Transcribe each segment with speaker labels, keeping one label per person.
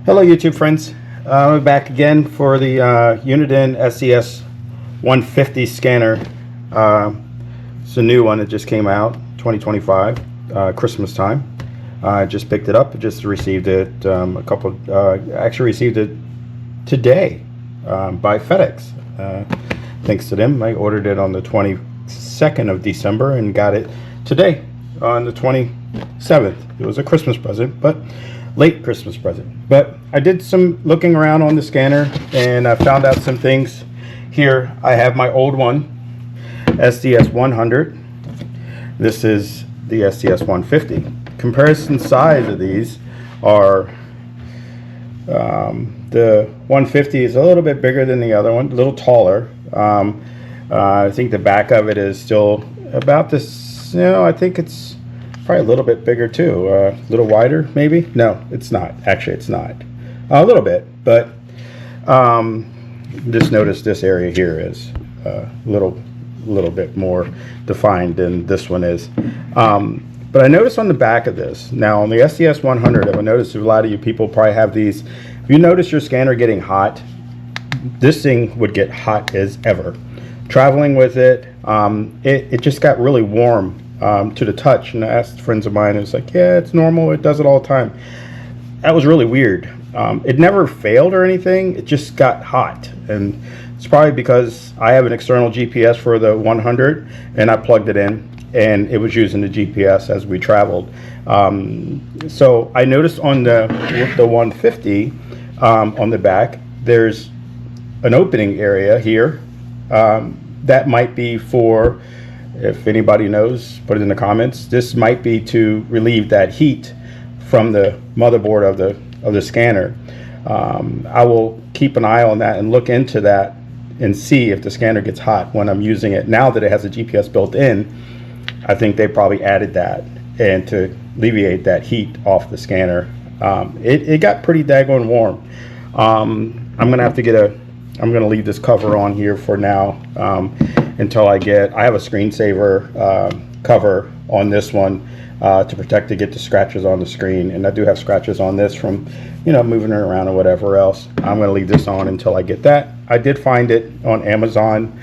Speaker 1: Hello YouTube friends, we're back again for the Uniden Sds150 scanner. It's a new one that just came out, 2025, Christmas time. I just picked it up, just received it actually received it today by FedEx. Thanks to them, I ordered it on the 22nd of December and got it today on the 27th. It was a Christmas present, but late Christmas present. But I did some looking around on the scanner and I found out some things. Here I have my old one, SDS100. This is the SDS150. Comparison size of these are the 150 is a little bit bigger than the other one, a little taller. I think the back of it is still about this, I think it's probably a little bit bigger too, a little wider maybe. No, it's not. Actually, it's not. A little bit, but just notice this area here is a little bit more defined than this one is. But I noticed on the back of this, now on the SDS100, I noticed a lot of you people probably have these. If you notice your scanner getting hot, this thing would get hot as ever. Traveling with it, it just got really warm to the touch, and I asked friends of mine, it's like, yeah, it's normal, it does it all the time. That was really weird. It never failed or anything, it just got hot, and it's probably because I have an external GPS for the 100 and I plugged it in and it was using the GPS as we traveled. So I noticed on the 150 on the back there's an opening area here that might be for, if anybody knows, put it in the comments. This might be to relieve that heat from the motherboard of the scanner. I will keep an eye on that and look into that and see if the scanner gets hot when I'm using it. Now that it has a GPS built in, I think they probably added that and to alleviate that heat off the scanner. It got pretty daggone warm. I'm gonna have to get I'm gonna leave this cover on here for now until I have a screensaver cover on this one to protect, to get the scratches on the screen, and I do have scratches on this from moving it around or whatever else. I'm going to leave this on until I get that. I did find it on Amazon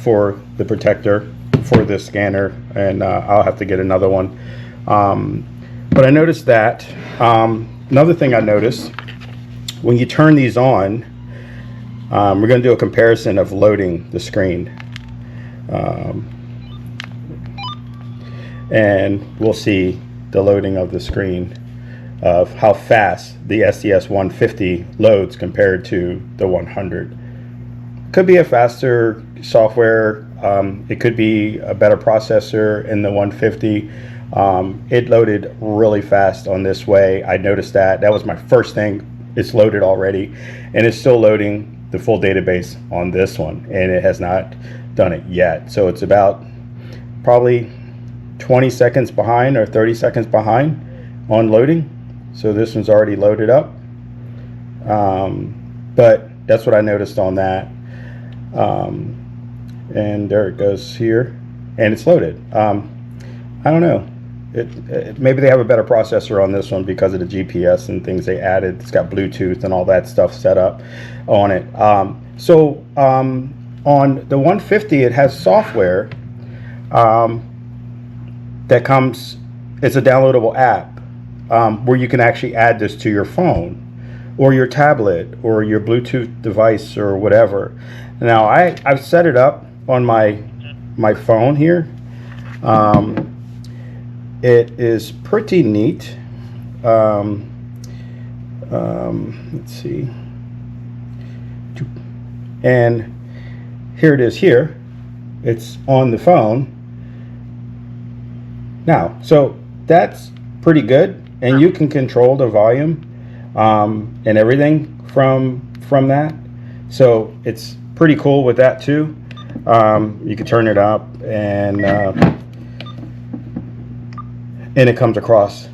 Speaker 1: for the protector for this scanner, and I'll have to get another one. But I noticed that another thing I noticed, when you turn these on, we're going to do a comparison of loading the screen. And we'll see the loading of the screen of how fast the SDS150 loads compared to the 100. Could be a faster software, it could be a better processor in the 150. It loaded really fast on this way. I noticed that. That was my first thing. It's loaded already, and it's still loading the full database on this one, and it has not done it yet. So it's about probably 20 seconds behind or 30 seconds behind on loading. So this one's already loaded up, but that's what I noticed on that. And there it goes here, and it's loaded. I don't know, maybe they have a better processor on this one because of the GPS and things they added. It's got Bluetooth and all that stuff set up on it. So on the 150 it has software that comes, it's a downloadable app where you can actually add this to your phone or your tablet or your Bluetooth device or whatever. Now I've set it up on my phone here. It is pretty neat. Let's see, and here it is here. It's on the phone now, so that's pretty good, and you can control the volume and everything from that, so it's pretty cool with that too. You can turn it up, and it comes across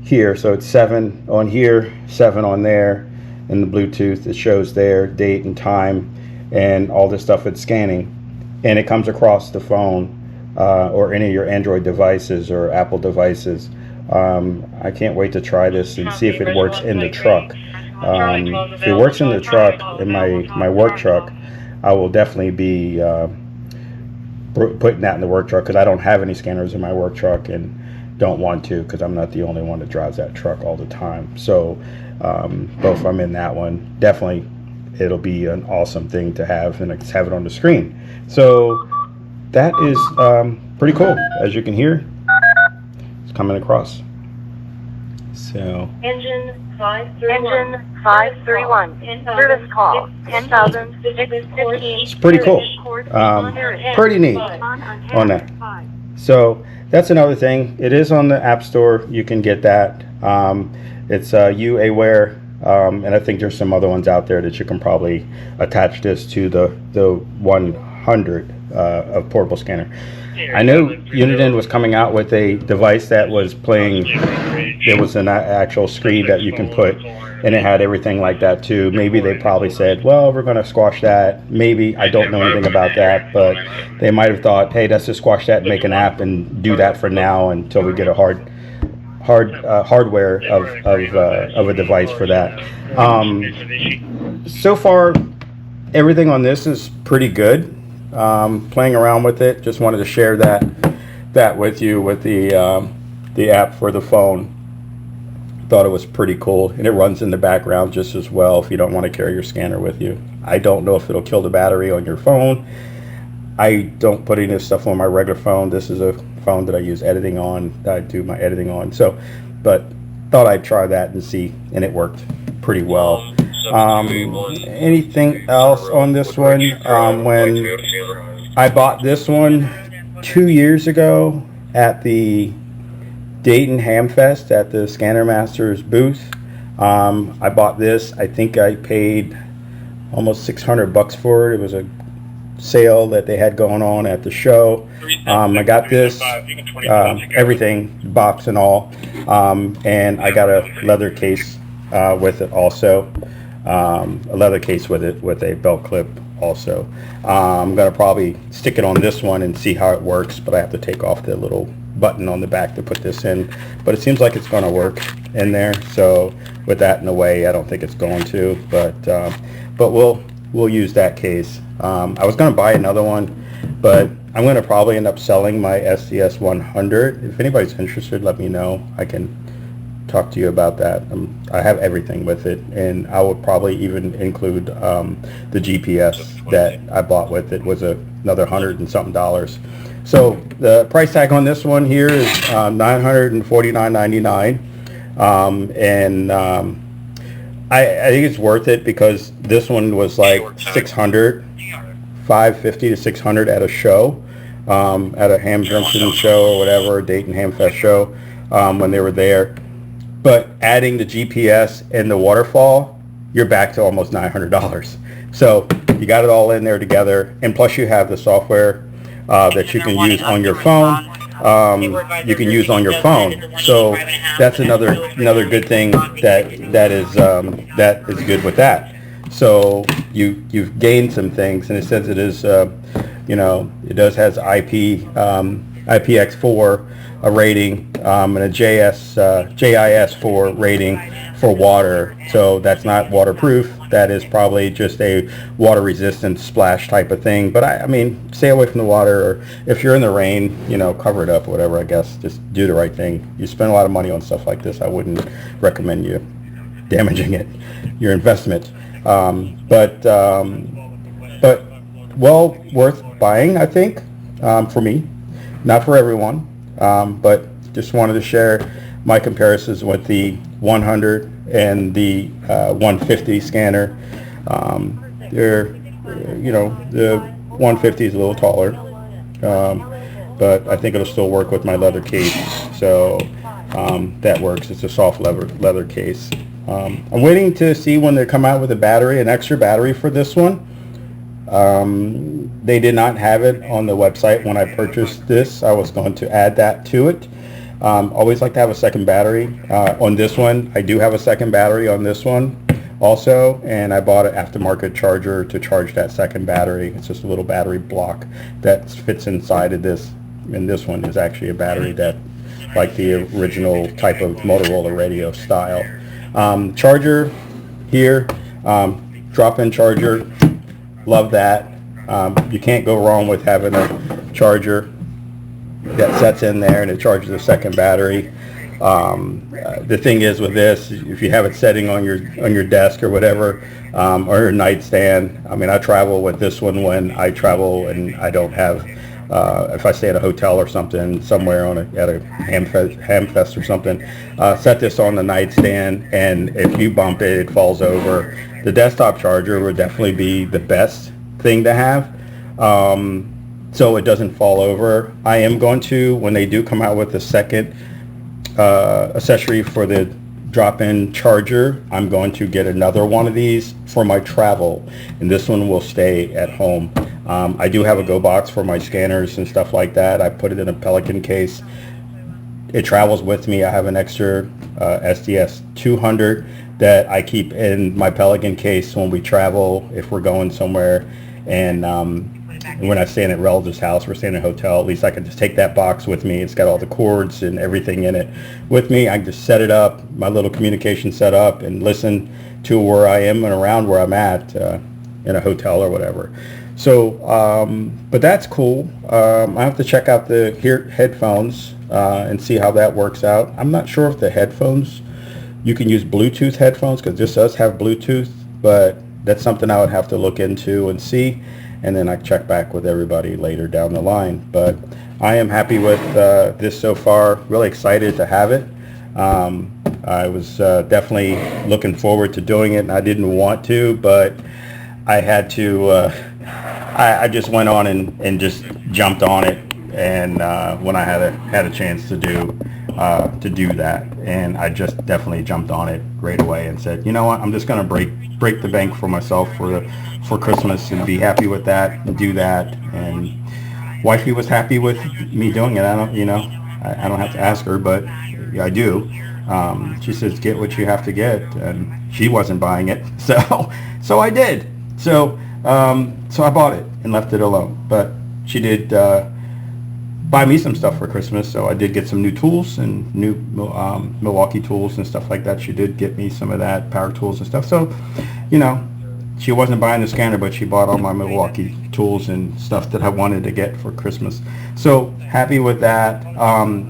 Speaker 1: here, so it's 7 on here, 7 on there, and the Bluetooth, it shows there date and time and all this stuff it's scanning, and it comes across the phone or any of your Android devices or Apple devices I can't wait to try this and see if it works in the truck. If it works in the truck, in my work truck, I will definitely be putting that in the work truck, because I don't have any scanners in my work truck and don't want to, because I'm not the only one that drives that truck all the time. So but if I'm in that one, definitely it'll be an awesome thing to have and have it on the screen. So that is pretty cool. As you can hear, it's coming across. So
Speaker 2: Engine 531. Service call 10,615.
Speaker 1: it's pretty cool. Pretty neat on that. So that's another thing. It is on the App Store. You can get that. It's Aware, and I think there's some other ones out there that you can probably attach this to the 100 of portable scanner. I know Uniden was coming out with a device that was playing. There was an actual screen that you can put, and it had everything like that too. Maybe they probably said, well, we're going to squash that. Maybe, I don't know anything about that, but they might have thought, hey, let's just squash that and make an app and do that for now until we get a hardware of a device for that. So far, everything on this is pretty good. Playing around with it, just wanted to share that with you with the app for the phone. Thought it was pretty cool, and it runs in the background just as well if you don't want to carry your scanner with you. I don't know if it'll kill the battery on your phone. I don't put any of this stuff on my regular phone. This is a phone that I use editing on, that I do my editing on. So, but thought I'd try that and see, and it worked pretty well. Anything else on this one? When I bought this one 2 years ago at the Dayton Hamfest at the Scanner Masters booth, I bought this. I think I paid almost $600 for it. It was a sale that they had going on at the show. I got this, everything, box and all, and I got a leather case with it also. A leather case with it with a belt clip also. I'm gonna probably stick it on this one and see how it works, but I have to take off the little button on the back to put this in, but it seems like it's going to work in there. So with that in the way, I don't think it's going to, but we'll use that case. I was going to buy another one, but I'm going to probably end up selling my SDS100. If anybody's interested, let me know. I can talk to you about that. I have everything with it, and I would probably even include the GPS that I bought with it was another $100 and something. So the price tag on this one here is $949.99, and I think it's worth it, because this one was like $550 to $600 at a show, at a Ham Junction show or whatever, Dayton Hamfest show, when they were there. But adding the GPS and the waterfall, you're back to almost $900. So you got it all in there together, and plus you have the software that you can use on your phone. You can use on your phone. So that's another good thing that is good with that. So you've gained some things, and it says it is it does has IPX4 a rating, and a JIS4 rating for water. So that's not waterproof. That is probably just a water resistant splash type of thing. But I mean, stay away from the water, or if you're in the rain, cover it up or whatever, I guess. Just do the right thing. You spend a lot of money on stuff like this. I wouldn't recommend you damaging it, your investment. But well worth buying, I think, for me. Not for everyone, but just wanted to share my comparisons with the 100 and the 150 scanner. The 150 is a little taller, but I think it'll still work with my leather case. So that works. It's a soft leather case. I'm waiting to see when they come out with an extra battery for this one. They did not have it on the website when I purchased this. I was going to add that to it. Always like to have a second battery on this one. I do have a second battery on this one also, and I bought an aftermarket charger to charge that second battery. It's just a little battery block that fits inside of this, and this one is actually a battery that like the original type of Motorola radio style. Charger here, drop-in charger, love that. You can't go wrong with having a charger that sets in there and it charges a second battery. The thing is with this, if you have it setting on your desk or whatever, or your nightstand. I mean, I travel with this one when I travel and I don't have. If I stay at a hotel or something somewhere at a ham fest or something, set this on the nightstand, and if you bump it, it falls over. The desktop charger would definitely be the best thing to have. So it doesn't fall over. I am going to, when they do come out with the second accessory for the drop-in charger, I'm going to get another one of these for my travel, and this one will stay at home. I do have a go box for my scanners and stuff like that. I put it in a Pelican case. It travels with me. I have an extra SDS150 that I keep in my Pelican case when we travel, if we're going somewhere, and we're not staying at relative's house, we're staying in a hotel. At least I can just take that box with me. It's got all the cords and everything in it with me. I can just set it up, my little communication set up, and listen to where I am and around where I'm at in a hotel or whatever. So, but that's cool. I have to check out the headphones and see how that works out. I'm not sure if the headphones, you can use Bluetooth headphones, because this does have Bluetooth, but that's something I would have to look into and see, and then I check back with everybody later down the line. But I am happy with this so far. Really excited to have it. I was definitely looking forward to doing it, and I didn't want to, but I had to. I just went on and just jumped on it, and when I had a chance to do that, and I just definitely jumped on it right away and said, you know what, I'm just going to break the bank for myself for Christmas and be happy with that and do that. And wifey was happy with me doing it. I don't have to ask her, but I do. She says, get what you have to get, and she wasn't buying it, so I did. So I bought it and left it alone. But she did buy me some stuff for Christmas, so I did get some new tools and new Milwaukee tools and stuff like that. She did get me some of that, power tools and stuff. So, she wasn't buying the scanner, but she bought all my Milwaukee tools and stuff that I wanted to get for Christmas. So happy with that.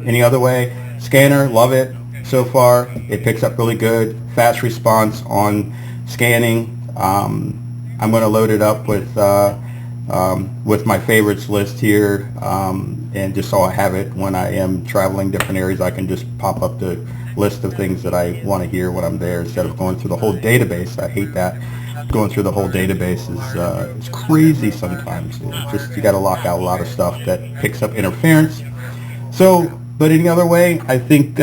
Speaker 1: Any other way? Scanner, love it so far. It picks up really good, fast response on scanning. I'm going to load it up with my favorites list here, and just so I have it when I am traveling different areas, I can just pop up the list of things that I want to hear when I'm there instead of going through the whole database. I hate that. Going through the whole database is crazy sometimes. You got to lock out a lot of stuff that picks up interference. So, but any other way, I think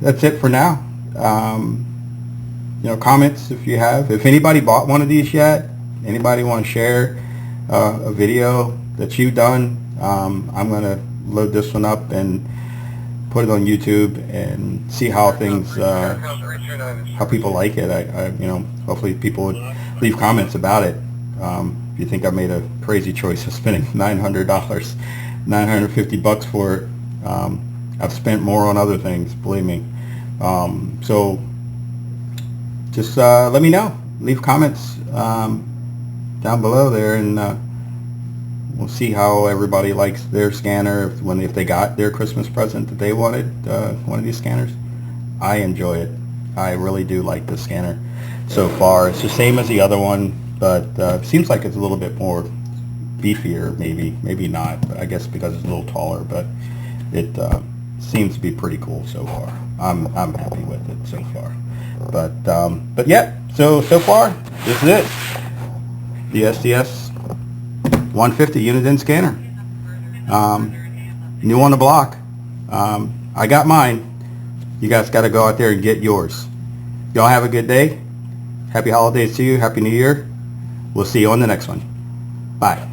Speaker 1: that's it for now. Comments if you have. If anybody bought one of these yet, anybody want to share a video that you've done, I'm going to load this one up and put it on YouTube and see how things, how people like it. Hopefully people would leave comments about it. If you think I made a crazy choice of spending $900, $950 for it, I've spent more on other things, believe me. So just let me know. Leave comments down below there, and we'll see how everybody likes their scanner if they got their Christmas present that they wanted, one of these scanners. I enjoy it. I really do like this scanner so far. It's the same as the other one, but seems like it's a little bit more beefier, maybe not, but I guess because it's a little taller, but it seems to be pretty cool so far. I'm happy with it so far. But yeah, so far this is it. The SDS150 Uniden scanner. New on the block. I got mine. You guys got to go out there and get yours. Y'all have a good day. Happy holidays to you. Happy New Year. We'll see you on the next one. Bye.